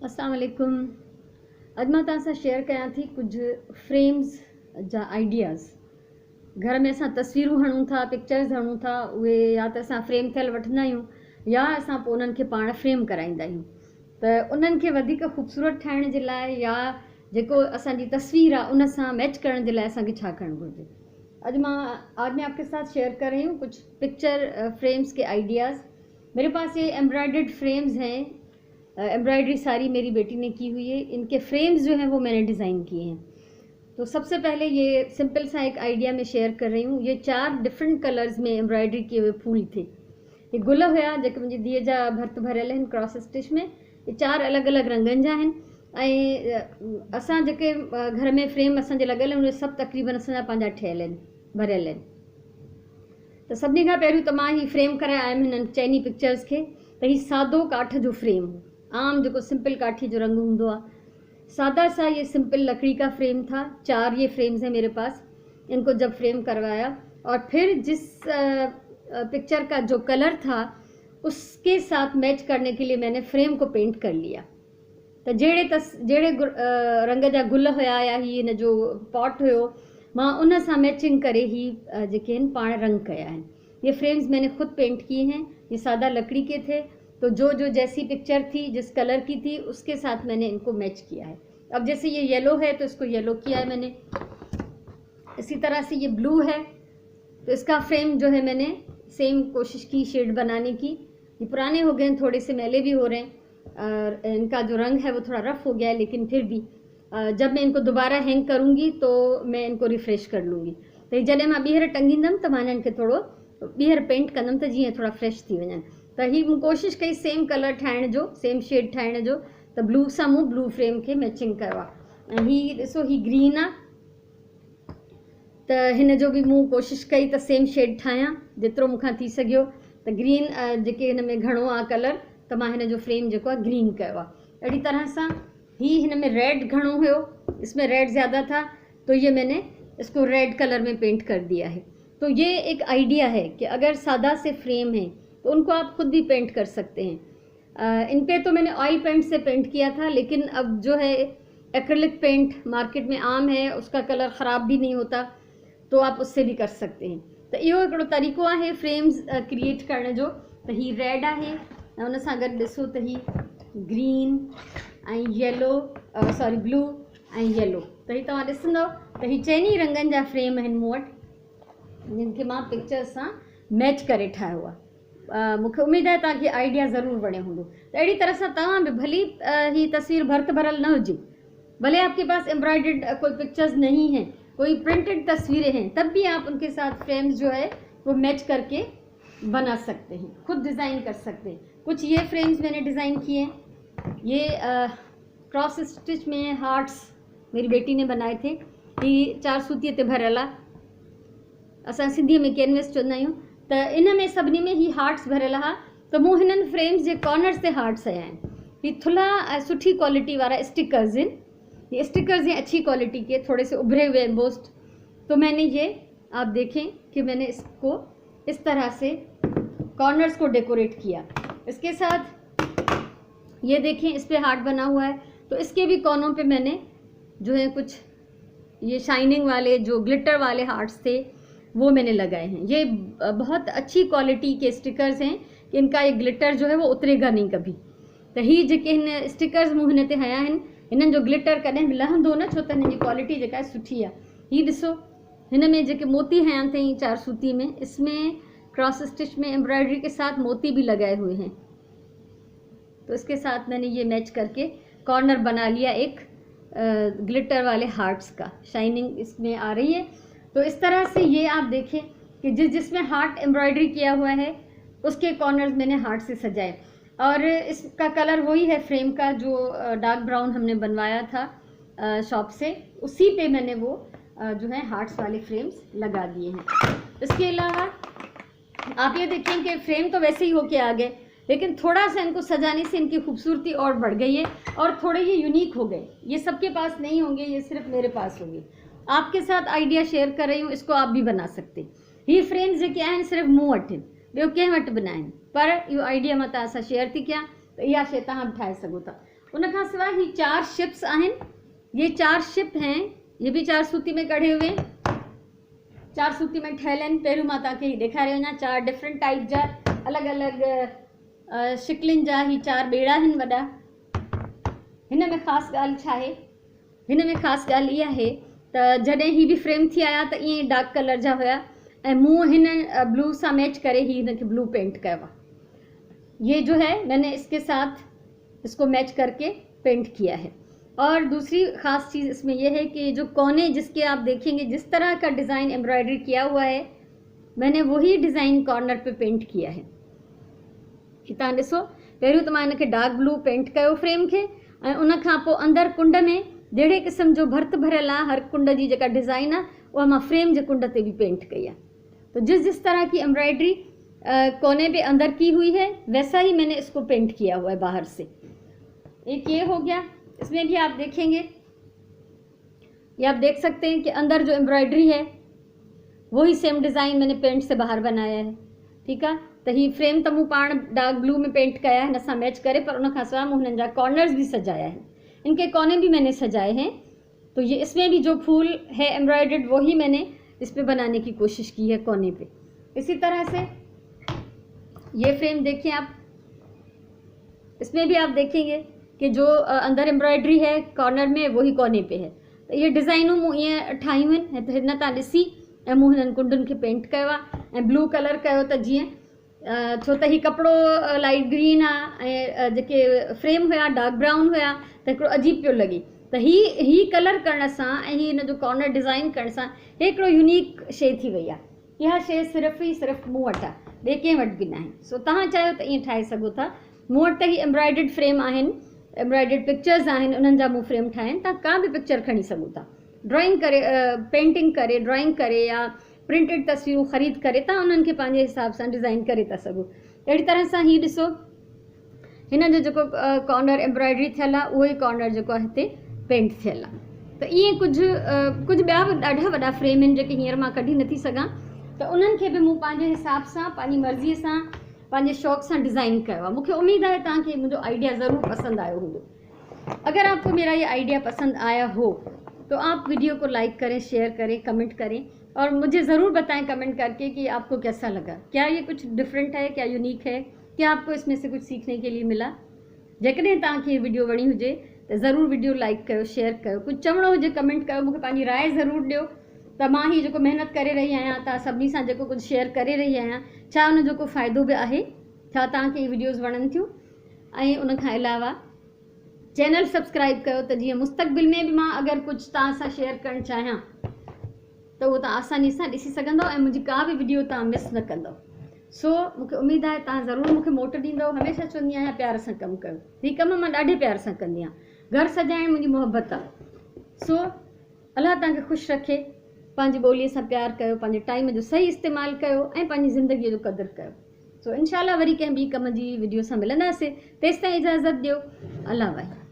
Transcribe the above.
अस्सलाम वालेकुम। अॼु मां तव्हां सां शेयर कयां थी कुझु फ्रेम्स जा आइडियाज़। घर में असां तस्वीरूं हणूं था, पिक्चर्स हणूं था, उहे या त असां फ्रेम थियल वठंदा आहियूं या असां पोइ उन्हनि खे पाण फ्रेम कराईंदा आहियूं। त उन्हनि खे वधीक ख़ूबसूरत ठाहिण जे लाइ या जेको असांजी तस्वीर आहे उन सां मैच करण जे लाइ असांखे छा करणु घुरिजे। आज मैं आपके साथ शेयर कर रही हूँ कुछ पिक्चर फ्रेम्स के आइडियाज़। मेरे पास ये एम्ब्रॉयडर्ड फ्रेम्स हैं, एम्ब्रॉयडरी सारी मेरी बेटी ने की हुई है। इनके फ्रेम्स जो हैं वो मैंने डिज़ाइन किए हैं। तो सबसे पहले ये सिंपल सा एक आइडिया मैं शेयर कर रही हूँ। ये 4 डिफरेंट कलर्स में एम्ब्रॉयडरी किए हुए फूल थे। ये गुल हुआ जेके मुंहिंजी धीअ जा भर्त भरियल आहिनि क्रॉस स्टिच में। ये 4 अलॻि अलॻि रंगनि जा आहिनि ऐं असां जेके घर में फ्रेम असांजे लॻल आहिनि उहे सभु तक़रीबन असांजा पंहिंजा ठहियल आहिनि, भरियल आहिनि। त सभिनी खां पहिरियों त मां ही फ्रेम कराए आयमि हिननि चइनी पिक्चर्स खे। त ही सादो काठ जो फ्रेम हो, आम जो सिंपल काठी जो रंग होंगे सादा सा ये सिंपल लकड़ी का फ्रेम था। 4 ये फ्रेम्स हैं मेरे पास। इनको जब फ्रेम करवाया और फिर जिस पिक्चर का जो कलर था उसके साथ मैच करने के लिए मैंने फ्रेम को पेंट कर लिया। तो जहिड़े रंग जा गुल हुया या ही इन जो पॉट हुयो मां उन सां मैचिंग करे ही जेके आहिनि पाण रंग कया आहिनि। ये फ्रेम्स मैंने खुद पेंट किए हैं। ये सादा लकड़ी के थे, तो जो जैसी पिक्चर थी जिस कलर की थी उसके साथ मैंने इनको मैच किया है। अब जैसे ये येलो है तो इसको येलो किया है मैंने। इसी तरह से ये ब्लू है तो इसका फ्रेम जो है मैंने सेम कोशिश की शेड बनाने की। ये पुराने हो गए हैं, थोड़े से मैले भी हो रहे हैं और इनका जो रंग है वो थोड़ा रफ हो गया है, लेकिन फिर भी जब मैं इनको दोबारा हैंग करूँगी तो मैं इनको रिफ्रेश कर लूँगी। तो जॾहिं मां ॿीहर टंगींदमि त मां इन्हनि खे थोरो ॿीहर पेंट कंदमि त जीअं थोड़ा फ्रेश थी वञनि। त ही मूं कोशिशि कई सेम कलर ठाहिण जो, सेम शेड ठाहिण जो। त ब्लू सां मूं ब्लू फ्रेम खे मैचिंग कयो आहे। ऐं ही ॾिसो ही ग्रीन आहे त हिन जो बि मूं कोशिशि कई त सेम शेड ठाहियां जेतिरो मूंखां थी सघियो। त ग्रीन जेके हिन में घणो आहे कलर त मां हिन जो फ्रेम जेको आहे ग्रीन कयो आहे। अहिड़ी तरह सां ही हिन में रेड घणो हुयो, इसमें रेड ज़्यादा था तो ये मैंने इसको रेड कलर में पेंट कर दिया है। तो ये एक आइडिया है कि अगर सादा से फ्रेम है तो उनको आप खुद भी पेंट कर सकते हैं। इन पे तो मैंने ऑयल पेंट से पेंट किया था, लेकिन अब जो है एक्रिलिक पेंट मार्केट में आम है, उसका कलर ख़राब भी नहीं होता, तो आप उससे भी कर सकते हैं। तो इहो हिकिड़ो तरीक़ो आहे फ्रेम्स क्रिएट करण जो। तो ही रेड आहे ऐं उन सां गॾु ॾिसो त ही ग्रीन ऐं येलो सॉरी ब्लू ऐं येलो। त ही तव्हां ॾिसंदव त ही चइनी रंगनि जा फ्रेम आहिनि मूं वटि, जिन खे मां पिक्चर्स सां मैच करे ठाहियो आहे। मूंखे उमेद है तव्हांखे आइडिया ज़रूर वणियो हूंदो। तो अहिड़ी तरह से तव्हां भी भली ही तस्वीर भर्त भरल न हुजे, भले आपके पास एम्ब्रॉयडर्ड कोई पिक्चर्स नहीं है, कोई प्रिंटेड तस्वीरें हैं, तब भी आप उनके साथ फ्रेम्स जो है वो मैच करके बना सकते हैं, खुद डिज़ाइन कर सकते हैं। कुछ ये फ्रेम्स मैंने डिज़ाइन किए हैं। ये क्रॉस स्टिच में हार्ट्स मेरी बेटी ने बनाए थे। ये 4 सूतीअ ते भरियल आहे, असां सिंधीअ में कैनवस चवंदा आहियूं। त इन में सभिनी में ही हार्ट्स भरियल हुआ। त मूं हिननि फ्रेम्स जे कॉर्नर्स ते हार्ट्स हया आहिनि। ही थुल्हा सुठी क्वालिटी वाला स्टिकर्स आहिनि। ये स्टिकर्स हैं अच्छी क्वालिटी के, थोड़े से उभरे हुए एम्बोस्ड। तो मैंने ये आप देखें कि मैंने इसको इस तरह से कॉर्नर्स को डेकोरेट किया। इसके साथ ये देखें इस पे हार्ट बना हुआ है, तो इसके भी कोनों पे मैंने जो है कुछ ये शाइनिंग वाले जो ग्लिटर वाले हार्ट्स थे वो मैंने लगाए हैं। ये बहुत अच्छी क्वालिटी के स्टिकर्स हैं कि इनका ये ग्लिटर जो है वो उतरेगा नहीं कभी। तो ही जेके हिन स्टिकर्स मूं हिन ते हया आहिनि, हिननि जो ग्लिटर कॾहिं बि लहंदो न, छो त हिन जी क्वालिटी जेका आहे सुठी आहे। ही ॾिसो हिन में जेके मोती हया अथई 4 सूती में, इसमें क्रॉस स्टिच में एम्ब्रॉयडरी के साथ मोती भी लगाए हुए हैं। तो इसके साथ मैंने ये मैच करके कॉर्नर बना लिया एक ग्लिटर वाले हार्ट्स का, शाइनिंग इसमें आ रही है। तो इस तरह से ये आप देखें कि जिसमें हार्ट एम्ब्रॉयडरी किया हुआ है उसके कॉर्नर्स मैंने हार्ट से सजाए। और इसका कलर वही है फ्रेम का जो डार्क ब्राउन हमने बनवाया था शॉप से, उसी पे मैंने वो जो है हार्ट्स वाले फ्रेम्स लगा दिए हैं। इसके अलावा आप ये देखें कि फ्रेम तो वैसे ही होके आ गए, लेकिन थोड़ा सा इनको सजाने से इनकी खूबसूरती और बढ़ गई है और थोड़े ये यूनिक हो गए। ये सबके पास नहीं होंगे, ये सिर्फ मेरे पास होंगे। आपके साथ आइडिया शेयर कर रही हूँ, इसको आप भी बना सकते हैं। ये फ्रेम्स जेके आहिनि सिर्फ मूं वटि आहिनि, ॿियो कंहिं वटि बि न आहिनि, पर इहो आइडिया मां तव्हां सां शेयर थी कयां। तो यह शइ तव्हां बि ठाहे सघो था। उन खां सवाइ ही 4 शिप्स आहिनि। ये 4 शिप हैं, ये भी 4 सूती में कढ़े हुए हैं, 4 सूती में ठहियल आहिनि। पहिरियों मां तव्हांखे ही ॾेखारे वञा, 4 डिफरेंट टाइप जा अलॻि अलॻि शिकलिन जा ही 4 ॿेड़ा आहिनि वॾा। हिन में ख़ासि ॻाल्हि छा आहे, हिन में ख़ासि ॻाल्हि इहा आहे त जॾहिं ही बि फ्रेम थी आया त ईअं डार्क कलर जा हुया ऐं मूं हिन ब्लू सां मैच करे ही हिनखे ब्लू पेंट कयो आहे। ये जो है मैंने इसके साथ इसको मैच करके पेंट किया है। और दूसरी ख़ास चीज़ इसमें यह है कि जो कोने जिसके आप देखेंगे जिस तरह का डिज़ाइन एम्ब्रॉयडरी किया हुआ है, मैंने वही डिज़ाइन कॉर्नर पे पेंट किया है। तव्हां ॾिसो, पहिरियों त मां हिनखे डार्क ब्लू पेंट कयो फ्रेम खे, ऐं उन खां पोइ अंदरि कुंड में जहिड़े क़िस्म जो भर्त भरियल आहे, हर कुंड जी जेका डिज़ाइन आहे उहा मां फ्रेम जे कुंड ते भी पेंट कई आहे। तो जिस तरह की एम्ब्रॉयडरी कोने पे अंदर की हुई है, वैसा ही मैंने इसको पेंट किया हुआ है बाहर से। एक ये हो गया। इसमें भी आप देखेंगे, ये आप देख सकते हैं कि अंदर जो एम्ब्रॉयडरी है वही सेम डिज़ाइन मैंने पेंट से बाहर बनाया है। ठीकु आहे, त ही फ्रेम त मूं पाण डार्क ब्लू में पेंट कया है हिन सां मैच करे, पर उन खां सवाइ मूं हिननि जा कॉर्नर्स भी सजाया है, इनके कोने भी मैंने सजाए हैं। तो ये इसमें भी जो फूल है एम्ब्रॉयडर्ड वही मैंने इस पे बनाने की कोशिश की है कोने पे। इसी तरह से ये फ्रेम देखिए आप, इसमें भी आप देखेंगे कि जो अंदर एम्ब्रॉयडरी है कॉर्नर में वही कोने पे है। तो ये डिज़ाइनूं मूं ईअं ठाहियूं आहिनि, त हिन तां ॾिसी ऐं मूं हिननि कुंडुनि खे पेंट कयो आहे ऐं ब्लू कलर कयो त जीअं छो त ही कपिड़ो लाइट ग्रीन आहे ऐं जेके फ्रेम हुया डार्क ब्राउन हुया त हिकिड़ो अजीब पियो लॻे। त ही कलर करण सां ऐं ही हिन जो कॉर्नर डिज़ाइन करण सां हिकिड़ो यूनिक शइ थी वई आहे। इहा शइ सिर्फ़ु मूं वटि आहे, ॿिए कंहिं वटि बि न आहे। सो तव्हां चाहियो त ईअं ठाहे सघो था। मूं वटि त ही एम्ब्रॉयडर्ड फ्रेम आहिनि, एम्ब्रॉयडर्ड पिक्चर्स आहिनि, उन्हनि जा मूं फ्रेम ठाहिया आहिनि। तव्हां का बि पिक्चर खणी सघो था, ड्राइंग करे, पेंटिंग करे, ड्राइंग करे या प्रिंटेड तस्वीरूं ख़रीद करे तव्हां उन्हनि खे पंहिंजे हिसाब सां डिज़ाइन करे था सघो। अहिड़ी तरह सां ही ॾिसो, हिन जो जेको कॉर्नर एम्ब्रॉयडरी थियल आहे उहो ई कॉर्नर जेको आहे हिते पेंट थियल आहे। त ईअं कुझु ॿिया बि ॾाढा वॾा फ्रेम आहिनि जेके हींअर मां कढी नथी सघां, त उन्हनि खे बि मूं पंहिंजे हिसाब सां, पंहिंजी मर्ज़ीअ सां, पंहिंजे शौक़ सां डिज़ाइन कयो आहे। मूंखे उम्मीद है तव्हांखे मुझे आइडिया ज़रूर पसंद आयो होगा। अगर आपको मेरा ये आइडिया पसंद आया हो तो आप वीडियो को लाइक करें, शेयर करें, कमेंट करें और मुझे ज़रूर बताएं कमेंट करके कि आपको कैसा लगा। क्या ये कुछ डिफरेंट है, क्या यूनिक है, क्या आपको इसमें से कुछ सीखने के लिए मिला। जेकॾहिं तव्हांखे ये वीडियो वणी हुजे तो ज़रूर वीडियो लाइक कयो, शेयर कयो, कुछ चवणो हुजे कमेंट कयो, मूंखे पंहिंजी राय ज़रूर ॾियो त मां ही जेको महिनत करे रही आहियां, तव्हां सभिनी सां जेको कुझु शेयर करे रही आहियां, छा उन जो को फ़ाइदो बि आहे, छा तव्हांखे ये वीडियोज़ वणनि थियूं। ऐं उन खां अलावा चैनल सब्सक्राइब कयो त जीअं मुस्तक़बिल में बि मां अगरि कुझु तव्हां सां शेयर करणु चाहियां त उहो तव्हां आसानी सां ॾिसी सघंदव ऐं मुंहिंजी का बि वीडियो तव्हां मिस न कंदव। सो मूंखे उमेदु आहे तव्हां ज़रूरु मूंखे मोट ॾींदव। हमेशह चवंदी आहियां प्यार सां कमु कयो, हीउ कमु मां ॾाढे प्यार सां कंदी आहियां। घर सजाइण मुंहिंजी मुहबत आहे। सो अलाह तव्हांखे ख़ुशि रखे, पंहिंजी ॿोलीअ सां प्यारु कयो, पंहिंजे टाइम जो सही इस्तेमालु कयो ऐं पंहिंजी ज़िंदगीअ जो क़दुरु कयो। सो इंशाअल्लाह वरी कंहिं ॿी कम जी वीडियो सां मिलंदासीं। तेसिताईं इजाज़त ॾियो। अल्लाह वाहे।